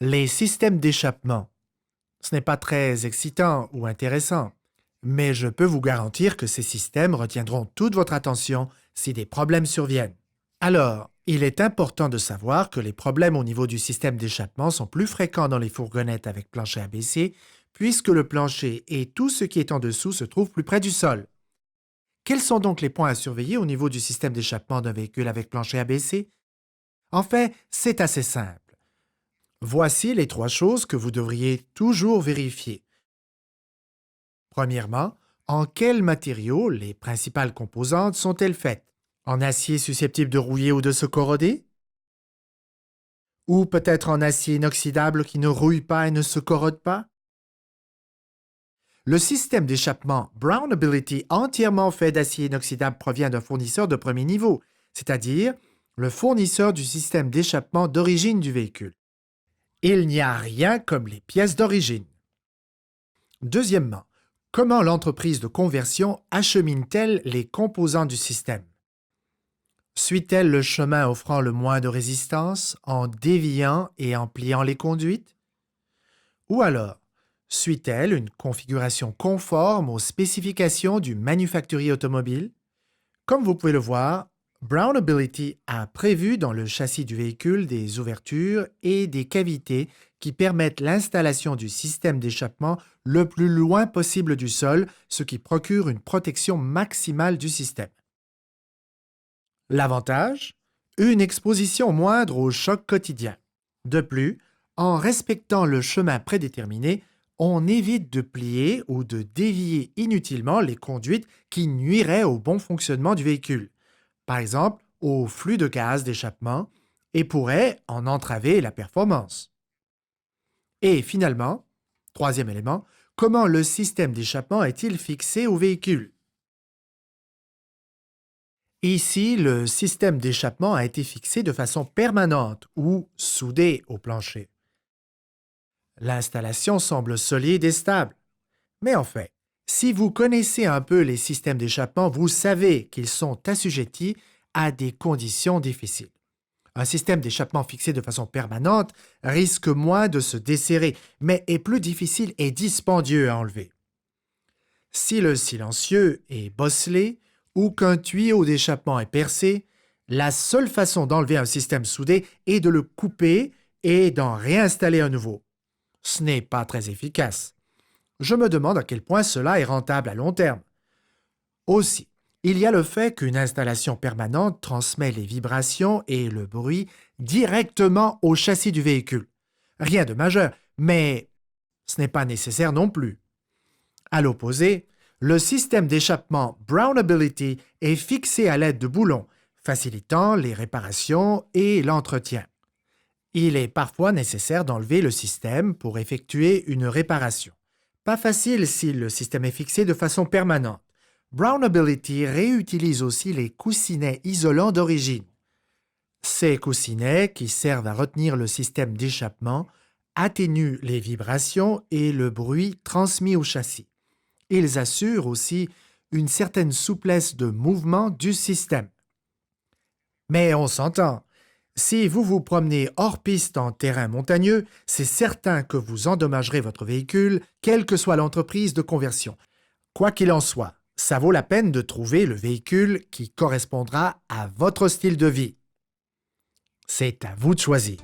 Les systèmes d'échappement. Ce n'est pas très excitant ou intéressant, mais je peux vous garantir que ces systèmes retiendront toute votre attention si des problèmes surviennent. Alors, il est important de savoir que les problèmes au niveau du système d'échappement sont plus fréquents dans les fourgonnettes avec plancher abaissé, puisque le plancher et tout ce qui est en dessous se trouvent plus près du sol. Quels sont donc les points à surveiller au niveau du système d'échappement d'un véhicule avec plancher abaissé? En fait, c'est assez simple. Voici les trois choses que vous devriez toujours vérifier. Premièrement, en quel matériau les principales composantes sont-elles faites? En acier susceptible de rouiller ou de se corroder? Ou peut-être en acier inoxydable qui ne rouille pas et ne se corrode pas? Le système d'échappement Brown Ability entièrement fait d'acier inoxydable provient d'un fournisseur de premier niveau, c'est-à-dire le fournisseur du système d'échappement d'origine du véhicule. Il n'y a rien comme les pièces d'origine. Deuxièmement, comment l'entreprise de conversion achemine-t-elle les composants du système? Suit-elle le chemin offrant le moins de résistance en déviant et en pliant les conduites? Ou alors, suit-elle une configuration conforme aux spécifications du manufacturier automobile? Comme vous pouvez le voir, Brown Ability a prévu dans le châssis du véhicule des ouvertures et des cavités qui permettent l'installation du système d'échappement le plus loin possible du sol, ce qui procure une protection maximale du système. L'avantage? Une exposition moindre aux chocs quotidiens. De plus, en respectant le chemin prédéterminé, on évite de plier ou de dévier inutilement les conduites qui nuiraient au bon fonctionnement du véhicule, par exemple au flux de gaz d'échappement, et pourraient en entraver la performance. Et finalement, troisième élément, comment le système d'échappement est-il fixé au véhicule? Ici, le système d'échappement a été fixé de façon permanente ou soudé au plancher. L'installation semble solide et stable. Mais en fait, si vous connaissez un peu les systèmes d'échappement, vous savez qu'ils sont assujettis à des conditions difficiles. Un système d'échappement fixé de façon permanente risque moins de se desserrer, mais est plus difficile et dispendieux à enlever. Si le silencieux est bosselé ou qu'un tuyau d'échappement est percé, la seule façon d'enlever un système soudé est de le couper et d'en réinstaller un nouveau. Ce n'est pas très efficace. Je me demande à quel point cela est rentable à long terme. Aussi, il y a le fait qu'une installation permanente transmet les vibrations et le bruit directement au châssis du véhicule. Rien de majeur, mais ce n'est pas nécessaire non plus. À l'opposé, le système d'échappement Brown Ability est fixé à l'aide de boulons, facilitant les réparations et l'entretien. Il est parfois nécessaire d'enlever le système pour effectuer une réparation. Pas facile si le système est fixé de façon permanente. Brown Ability réutilise aussi les coussinets isolants d'origine. Ces coussinets, qui servent à retenir le système d'échappement, atténuent les vibrations et le bruit transmis au châssis. Ils assurent aussi une certaine souplesse de mouvement du système. Mais on s'entend. Si vous vous promenez hors piste en terrain montagneux, c'est certain que vous endommagerez votre véhicule, quelle que soit l'entreprise de conversion. Quoi qu'il en soit, ça vaut la peine de trouver le véhicule qui correspondra à votre style de vie. C'est à vous de choisir.